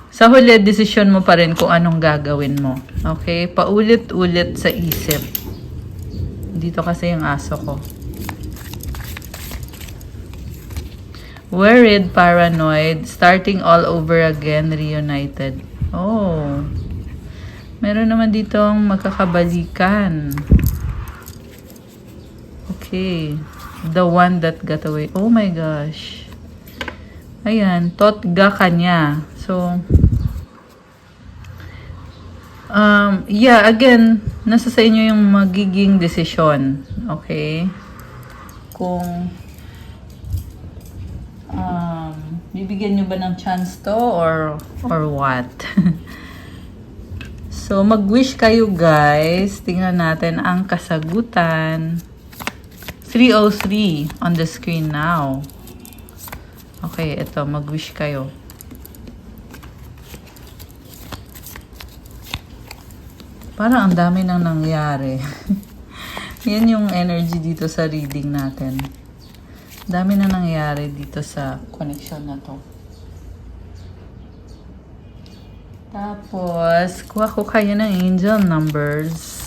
sa huli, decision mo pa rin kung anong gagawin mo. Okay? Paulit-ulit sa isip. Dito kasi yung aso ko. Worried, paranoid, starting all over again, reunited. Oh. Meron naman ditong magkakabalikan. Okay. The one that got away. Oh my gosh. Ayan. Totga ka niya. So, yeah, again, nasa sa inyo yung magiging desisyon. Okay? Kung bibigyan nyo ba ng chance to or what? So, mag-wish kayo guys. Tingnan natin ang kasagutan. 303 on the screen now. Okay, ito. Mag-wish kayo. Parang ang dami nang nangyari. Yan yung energy dito sa reading natin. Dami na nangyari dito sa connection na to. Tapos, kuha ko kayo ng angel numbers.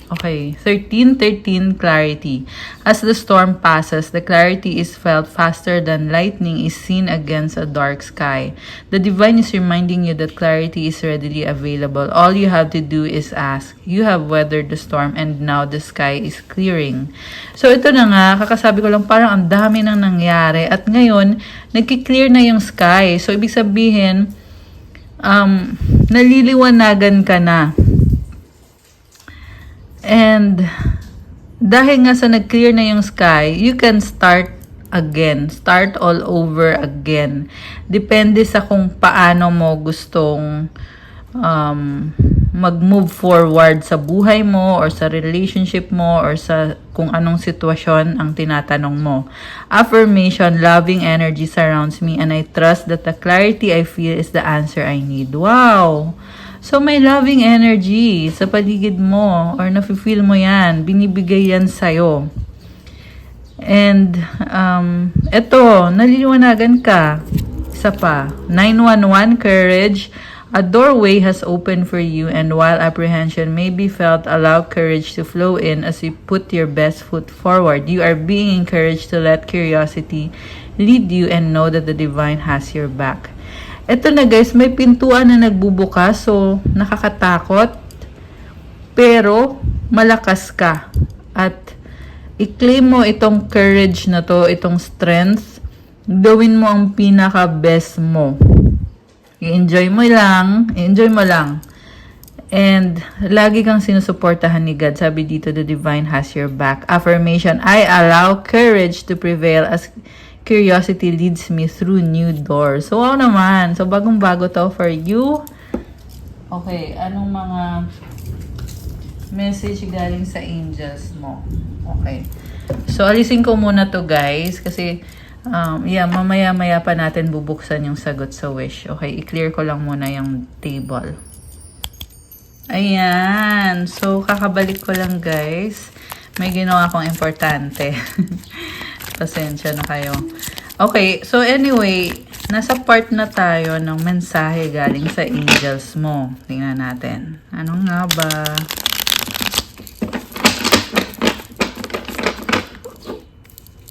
Okay, 13:13 clarity. As the storm passes, the clarity is felt faster than lightning is seen against a dark sky. The divine is reminding you that clarity is readily available. All you have to do is ask. You have weathered the storm and now the sky is clearing. So ito na nga, kakasabi ko lang parang ang dami nang nangyari at ngayon, nagki-clear na yung sky. So ibig sabihin, naliliwanagan ka na. And dahil nga sa nag-clear na yung sky, you can start again. Start all over again. Depende sa kung paano mo gustong mag-move forward sa buhay mo or sa relationship mo or sa kung anong sitwasyon ang tinatanong mo. Affirmation, loving energy surrounds me and I trust that the clarity I feel is the answer I need. Wow! So, may loving energy sa paligid mo or nafe-feel mo yan. Binibigay yan sa'yo. And, eto, naliliwanagan ka. Isa pa. 911, courage. A doorway has opened for you and while apprehension may be felt, allow courage to flow in as you put your best foot forward. You are being encouraged to let curiosity lead you and know that the divine has your back. Ito na guys, may pintuan na nagbubukas, so nakakatakot, pero malakas ka. At i-claim mo itong courage na to, itong strength, gawin mo ang pinaka-best mo. I-enjoy mo lang. And lagi kang sinusuportahan ni God. Sabi dito, the divine has your back. Affirmation, I allow courage to prevail as curiosity leads me through new doors. So, wow naman. So, bagong-bago to for you. Okay, anong mga message galing sa angels mo? Okay. So, alisin ko muna to guys. Kasi, mamaya-maya pa natin bubuksan yung sagot sa wish. Okay, i-clear ko lang muna yung table. Ayan. So, kakabalik ko lang guys. May ginawa akong importante. Pasensya na kayo. Okay, so anyway, nasa part na tayo ng mensahe galing sa angels mo. Tingnan natin. Ano nga ba?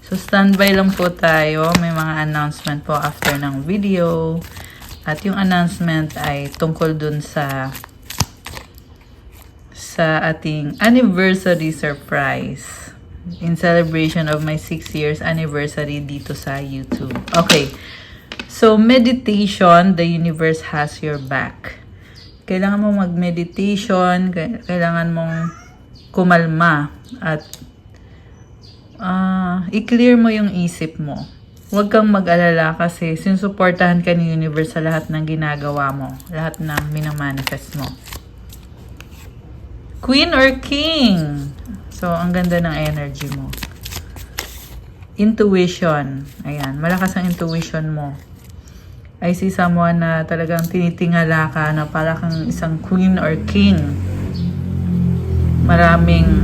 So, standby lang po tayo. May mga announcement po after ng video. At yung announcement ay tungkol dun sa ating anniversary surprise. In celebration of my 6 years anniversary dito sa YouTube. Okay. So, meditation, the universe has your back. Kailangan mong mag-meditation, kailangan mong kumalma at i-clear mo yung isip mo. Huwag kang mag-alala kasi sinusuportahan ka ni universe sa lahat ng ginagawa mo, lahat ng minamanifest mo. Queen or King? So, ang ganda ng energy mo. Intuition. Ayan, malakas ang intuition mo. I see someone na talagang tinitingala ka na para kang isang queen or king. Maraming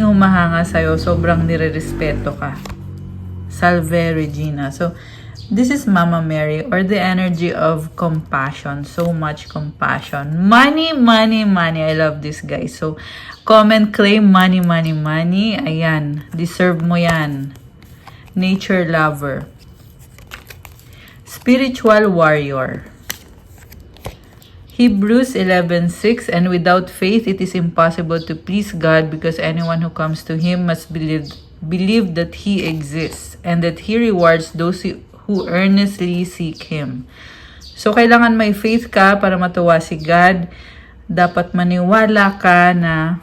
humahanga sa'yo. Sobrang nire-respeto ka. Salve Regina. So, this is Mama Mary or the energy of compassion. So much compassion. Money, money, money. I love this guys. So, comment, claim money, money, money. Ayan. Deserve mo yan. Nature lover. Spiritual warrior. Hebrews 11:6, and without faith it is impossible to please God because anyone who comes to Him must believe that He exists and that He rewards those who earnestly seek Him. So, kailangan may faith ka para matuwa si God. Dapat maniwala ka na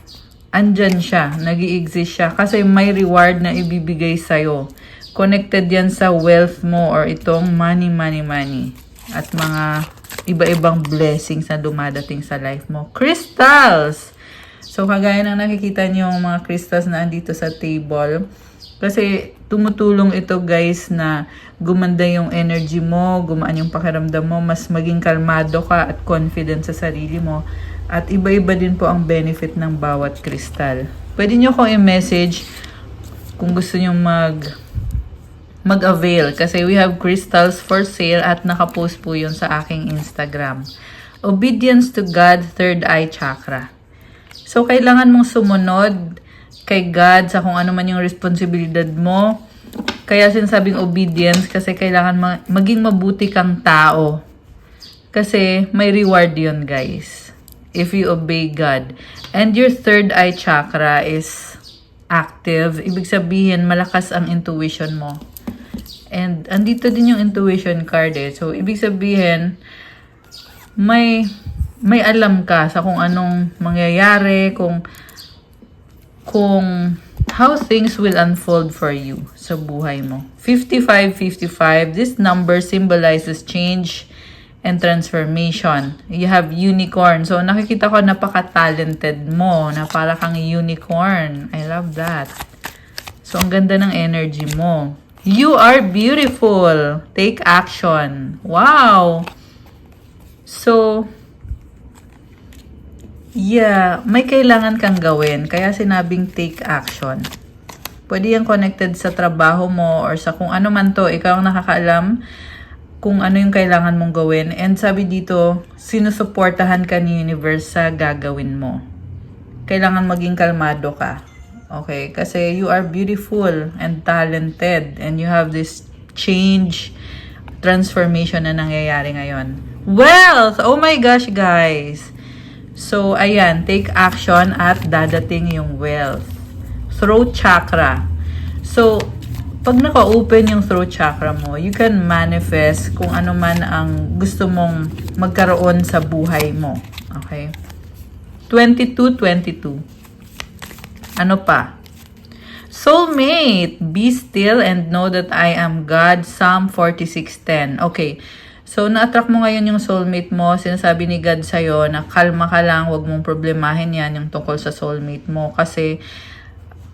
andyan siya, nag-i-exist siya. Kasi may reward na ibibigay sa'yo. Connected yan sa wealth mo or itong money, money, money. At mga iba-ibang blessings na dumadating sa life mo. Crystals! So, kagaya ng nakikita niyo yung mga crystals na andito sa table. Kasi tumutulong ito guys na gumanda yung energy mo, gumaan yung pakiramdam mo, mas maging kalmado ka at confident sa sarili mo. At iba-iba din po ang benefit ng bawat kristal. Pwede nyo kong i-message kung gusto nyo mag-avail. Kasi we have crystals for sale at nakapost po yun sa aking Instagram. Obedience to God, third eye chakra. So, kailangan mong sumunod kay God sa kung ano man yung responsibilidad mo. Kaya sinasabing obedience kasi kailangan maging mabuti kang tao. Kasi may reward yun, guys. If you obey God. And your third eye chakra is active. Ibig sabihin, malakas ang intuition mo. And andito din yung intuition card eh. So, ibig sabihin, may alam ka sa kung anong mangyayari, kung how things will unfold for you sa buhay mo. 55-55, this number symbolizes change and transformation. You have unicorn. So, nakikita ko napaka-talented mo, na para kang unicorn. I love that. So, ang ganda ng energy mo. You are beautiful. Take action. Wow! So, yeah, may kailangan kang gawin. Kaya sinabing take action. Pwede yung connected sa trabaho mo or sa kung ano man to. Ikaw ang nakakaalam kung ano yung kailangan mong gawin. And sabi dito, sinusuportahan ka ni universe sa gagawin mo. Kailangan maging kalmado ka. Okay? Kasi you are beautiful and talented. And you have this change, transformation na nangyayari ngayon. Wealth! Oh my gosh, guys! So, ayan, take action at dadating yung wealth. Throat chakra. So, pag naka-open yung throat chakra mo, you can manifest kung ano man ang gusto mong magkaroon sa buhay mo. Okay? 22-22. Ano pa? Soulmate, be still and know that I am God. Psalm 46:10. Okay. So, na-attract mo ngayon yung soulmate mo. Sinasabi ni God sa'yo na kalma ka lang, huwag mong problemahin yan yung tungkol sa soulmate mo. Kasi,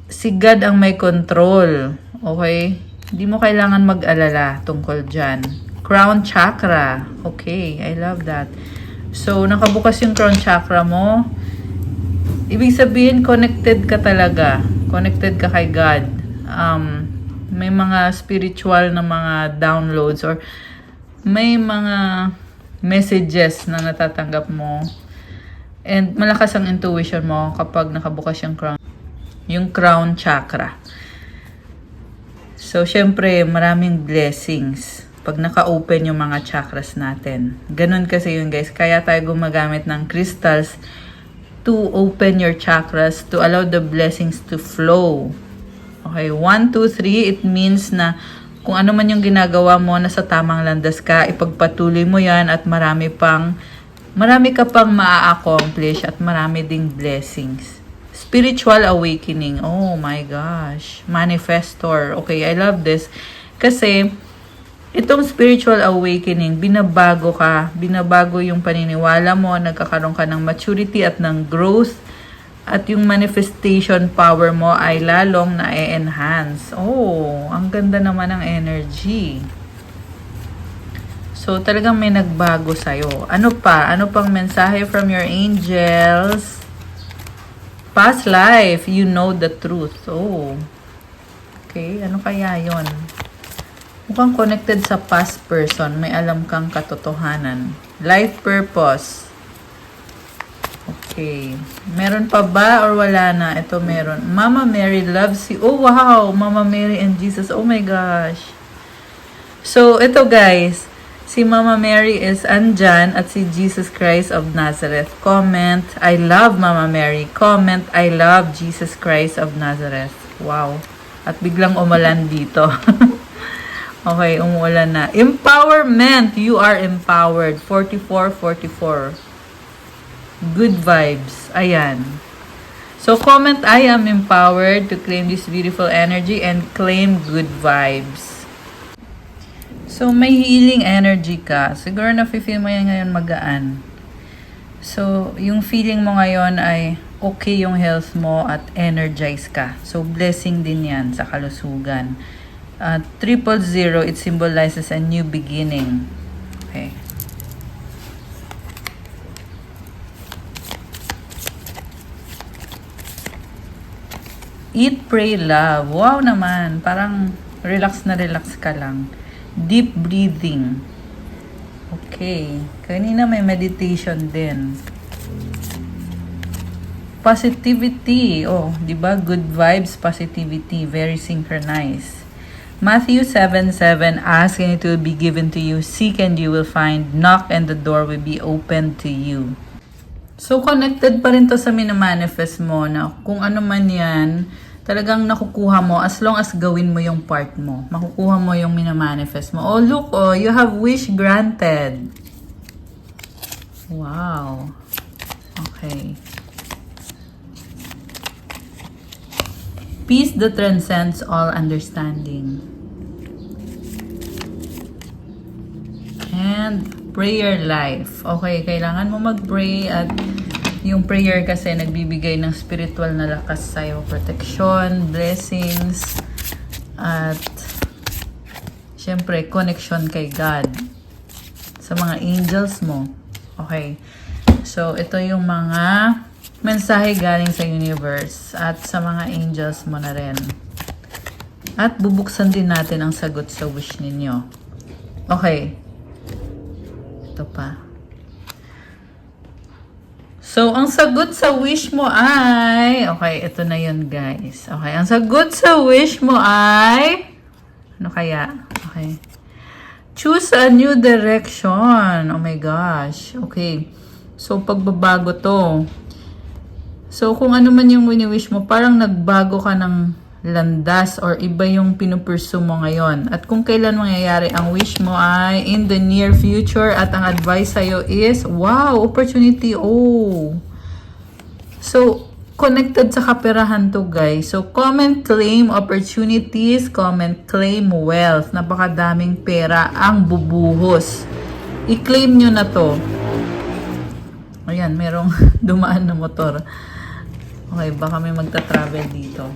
si God ang may control. Okay? Hindi mo kailangan mag-alala tungkol dyan. Crown chakra. Okay, I love that. So, nakabukas yung crown chakra mo. Ibig sabihin, connected ka talaga. Connected ka kay God. May mga spiritual na mga downloads or may mga messages na natatanggap mo. And malakas ang intuition mo kapag nakabukas yung crown chakra. So, syempre, maraming blessings pag naka-open yung mga chakras natin. Ganun kasi yun, guys. Kaya tayo gumagamit ng crystals to open your chakras, to allow the blessings to flow. Okay, 1, 2, 3, it means na kung ano man yung ginagawa mo, nasa tamang landas ka, ipagpatuloy mo yan at marami ka pang maa-accomplish at marami ding blessings. Spiritual awakening. Oh my gosh. Manifestor. Okay, I love this. Kasi, itong spiritual awakening, binabago ka. Binabago yung paniniwala mo, nagkakaroon ka ng maturity at ng growth. At yung manifestation power mo ay lalong na-enhance. Oh, ang ganda naman ng energy. So, talagang may nagbago sa'yo. Ano pa? Ano pang mensahe from your angels? Past life, you know the truth. Oh. Okay, ano kaya yon? Mukhang connected sa past person. May alam kang katotohanan. Life purpose. Okay. Meron pa ba or wala na? Ito meron. Mama Mary loves you. Oh, wow! Mama Mary and Jesus. Oh my gosh. So, ito guys. Si Mama Mary is andyan at si Jesus Christ of Nazareth. Comment, I love Mama Mary. Comment, I love Jesus Christ of Nazareth. Wow. At biglang umulan dito. Okay, umulan na. Empowerment. You are empowered. 44-44. Good vibes. Ayan. So, comment, I am empowered to claim this beautiful energy and claim good vibes. So, may healing energy ka. Siguro na-feel mo yan ngayon magaan. So, yung feeling mo ngayon ay okay yung health mo at energize ka. So, blessing din yan sa kalusugan. 000, it symbolizes a new beginning. Okay. Eat, pray, love. Wow naman. Parang relax na relax ka lang. Deep breathing. Okay. Kanina may meditation din. Positivity. Oh, di ba? Good vibes, positivity. Very synchronized. Matthew 7:7, ask and it will be given to you. Seek and you will find. Knock and the door will be opened to you. So, connected pa rin to sa minamanifest mo na kung ano man yan, talagang nakukuha mo as long as gawin mo yung part mo. Makukuha mo yung minamanifest mo. Oh, look, oh, you have wish granted. Wow. Okay. Peace that transcends all understanding. And prayer life. Okay, kailangan mo mag-pray at yung prayer kasi nagbibigay ng spiritual na lakas sa'yo. Protection, blessings, at syempre, connection kay God. Sa mga angels mo. Okay. So, ito yung mga mensahe galing sa universe at sa mga angels mo na rin. At bubuksan din natin ang sagot sa wish ninyo. Okay. Ito pa. So, ang sagot sa wish mo ay... Okay, ito na yun, guys. Okay, ang sagot sa wish mo ay... Ano kaya? Okay. Choose a new direction. Oh my gosh. Okay. So, pagbabago to. So, kung ano man yung wini-wish mo, parang nagbago ka ng landas or iba yung pinupursue mo ngayon. At kung kailan mangyayari ang wish mo ay in the near future at ang advice sa'yo is, wow, opportunity, oh. So, connected sa kaperahan to, guys. So, comment, claim opportunities, comment, claim wealth. Napakadaming pera ang bubuhos. I-claim nyo na to. Ayan, merong dumaan na motor. Okay, baka may magta-travel dito.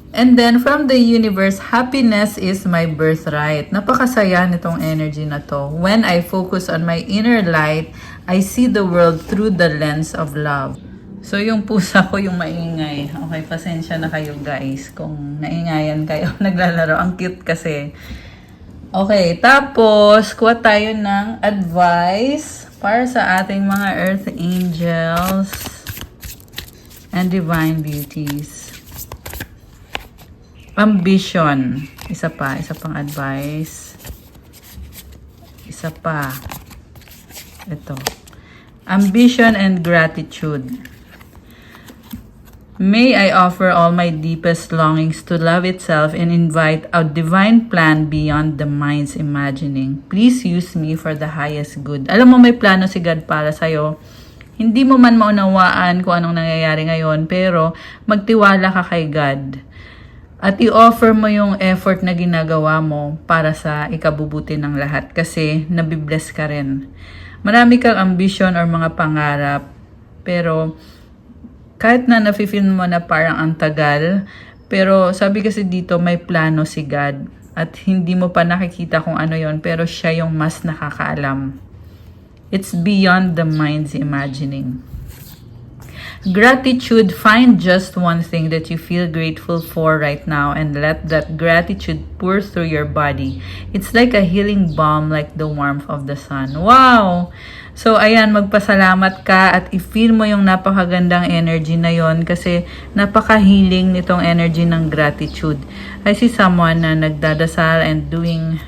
And then, from the universe, happiness is my birthright. Napakasaya nitong energy na to. When I focus on my inner light, I see the world through the lens of love. So, yung pusa ko yung maingay. Okay, pasensya na kayo guys kung naingayan kayo naglalaro. Ang cute kasi. Okay, tapos, kuha tayo ng advice para sa ating mga earth angels and divine beauties. Ambition. Isa pang advice. Isa pa. Ito. Ambition and gratitude. May I offer all my deepest longings to love itself and invite a divine plan beyond the mind's imagining. Please use me for the highest good. Alam mo, may plano si God para sa'yo. Hindi mo man maunawaan kung anong nangyayari ngayon, pero magtiwala ka kay God. At i-offer mo yung effort na ginagawa mo para sa ikabubuti ng lahat kasi nabibless ka rin. Marami kang ambition or mga pangarap, pero kahit na nafe-feel mo na parang ang tagal, pero sabi kasi dito may plano si God at hindi mo pa nakikita kung ano yon, pero siya yung mas nakakaalam. It's beyond the mind's imagining. Gratitude, find just one thing that you feel grateful for right now and let that gratitude pour through your body. It's like a healing balm, like the warmth of the sun. Wow! So, ayan, magpasalamat ka at i-feel mo yung napakagandang energy na yon kasi napaka-healing nitong energy ng gratitude. I see someone na nagdadasal and doing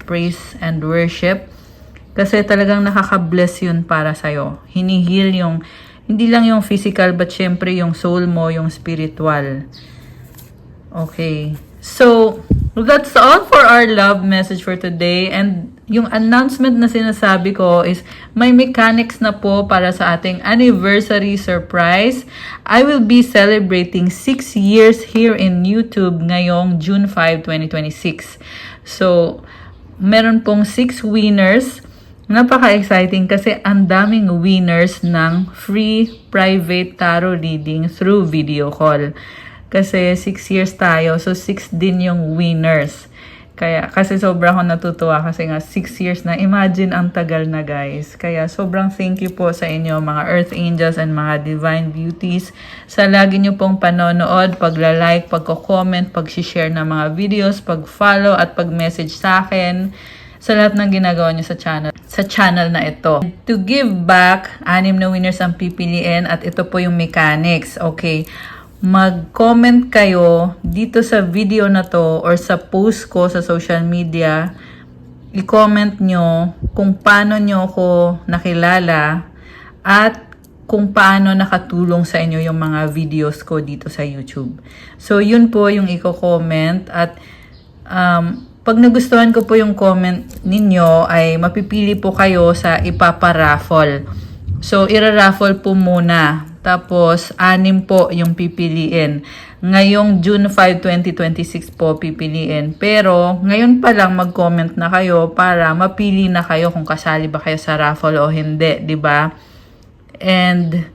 praise and worship kasi talagang nakaka-bless yun para sa'yo. Hinihil yung hindi lang yung physical, but syempre yung soul mo, yung spiritual. Okay. So, that's all for our love message for today. And yung announcement na sinasabi ko is may mechanics na po para sa ating anniversary surprise. I will be celebrating 6 years here in YouTube ngayong June 5, 2026. So, meron pong 6 winners. Napaka-exciting kasi ang daming winners ng free private tarot reading through video call. Kasi 6 years tayo, so 6 din yung winners. Kaya, kasi sobrang ako natutuwa kasi nga 6 years na. Imagine ang tagal na guys. Kaya sobrang thank you po sa inyo mga Earth Angels and mga Divine Beauties sa lagi nyo pong panonood, pagla-like, pagko-comment, pag-share ng mga videos, pag-follow at pag-message sa akin sa lahat ng ginagawa nyo sa channel. sa channel na ito. To give back, 6 na winners ang pipiliin at ito po yung mechanics. Okay, mag-comment kayo dito sa video na to or sa post ko sa social media. I-comment nyo kung paano nyo ako nakilala at kung paano nakatulong sa inyo yung mga videos ko dito sa YouTube. So, yun po yung i-comment at pag nagustuhan ko po yung comment ninyo ay mapipili po kayo sa ipaparaffle. So, iraraffle po muna. Tapos, 6 po yung pipiliin. Ngayong June 5, 2026 po pipiliin. Pero, ngayon pa lang mag-comment na kayo para mapili na kayo kung kasali ba kayo sa raffle o hindi, di ba? And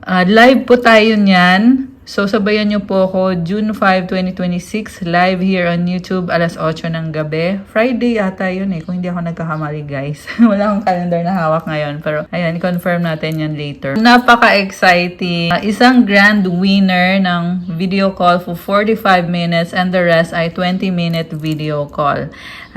live po tayo niyan. So, sabayan nyo po ako June 5, 2026 live here on YouTube alas 8 ng gabi. Friday ata yun kung hindi ako nagkakamali guys. Wala akong calendar na hawak ngayon. Pero ayan, i-confirm natin yan later. Napaka-exciting. Isang grand winner ng video call for 45 minutes and the rest ay 20-minute video call.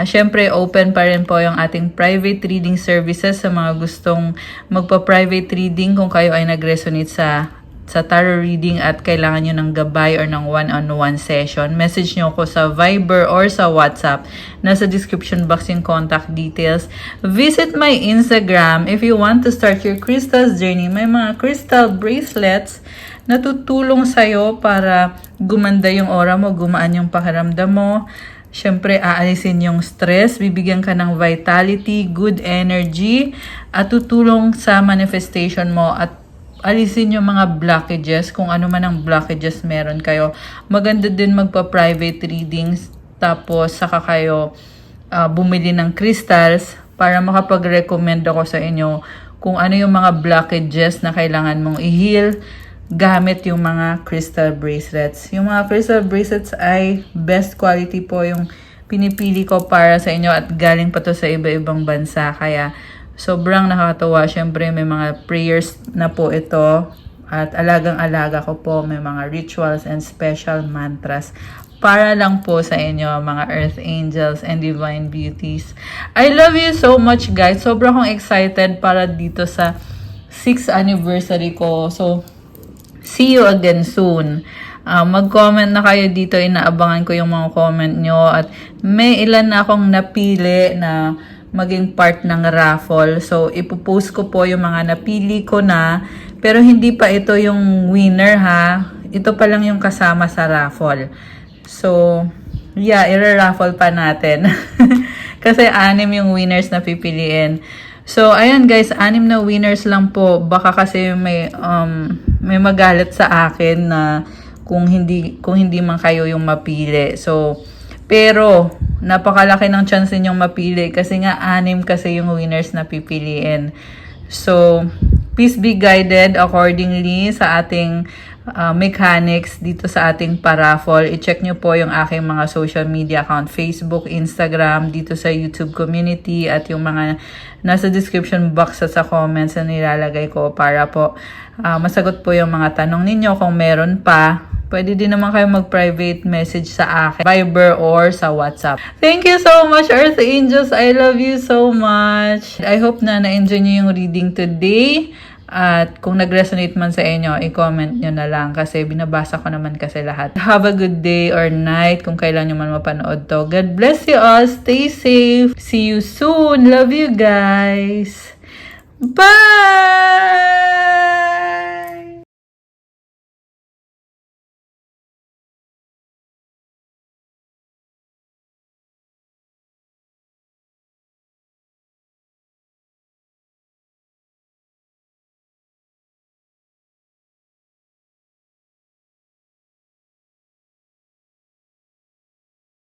Syempre, open pa rin po yung ating private reading services sa mga gustong magpa-private reading kung kayo ay nag-resonate sa tarot reading at kailangan nyo ng gabay or ng one-on-one session. Message nyo ako sa Viber or sa WhatsApp. Nasa description box yung contact details. Visit my Instagram if you want to start your crystals journey. May mga crystal bracelets na tutulong sa'yo para gumanda yung aura mo, gumaan yung pakiramdam mo. Siyempre, aalisin yung stress, bibigyan ka ng vitality, good energy, at tutulong sa manifestation mo at alisin yung mga blockages, kung ano man ang blockages meron kayo. Maganda din magpa-private readings, tapos saka kayo bumili ng crystals para makapag-recommend ako sa inyo kung ano yung mga blockages na kailangan mong i-heal gamit yung mga crystal bracelets. Yung mga crystal bracelets ay best quality po yung pinipili ko para sa inyo at galing pa to sa iba-ibang bansa. Kaya sobrang nakakatawa. Siyempre, may mga prayers na po ito. At alagang-alaga ko po. May mga rituals and special mantras para lang po sa inyo, mga earth angels and divine beauties. I love you so much, guys. Sobrang akong excited para dito sa 6th anniversary ko. So, see you again soon. Mag-comment na kayo dito. Inaabangan ko yung mga comment nyo. At may ilan na akong napili na maging part ng raffle. So, ipopost ko po yung mga napili ko na. Pero hindi pa ito yung winner ha. Ito pa lang yung kasama sa raffle. So, yeah, i-raffle pa natin. Kasi 6 yung winners na pipiliin. So, ayan guys, 6 na winners lang po. Baka kasi may magalit sa akin na kung hindi man kayo yung mapili. So, pero napakalaki ng chance ninyong mapili kasi nga 6 kasi yung winners na pipiliin. So, please be guided accordingly sa ating mechanics dito sa ating paraffle. I-check nyo po yung aking mga social media account, Facebook, Instagram, dito sa YouTube community at yung mga nasa description box at sa comments na nilalagay ko para po masagot po yung mga tanong ninyo kung meron pa. Pwede din naman kayo mag-private message sa akin, Viber or sa WhatsApp. Thank you so much, Earth Angels. I love you so much. I hope na na-enjoy nyo yung reading today. At kung nag-resonate man sa inyo, i-comment nyo na lang kasi binabasa ko naman kasi lahat. Have a good day or night kung kailan nyo man mapanood to. God bless you all. Stay safe. See you soon. Love you guys. Bye!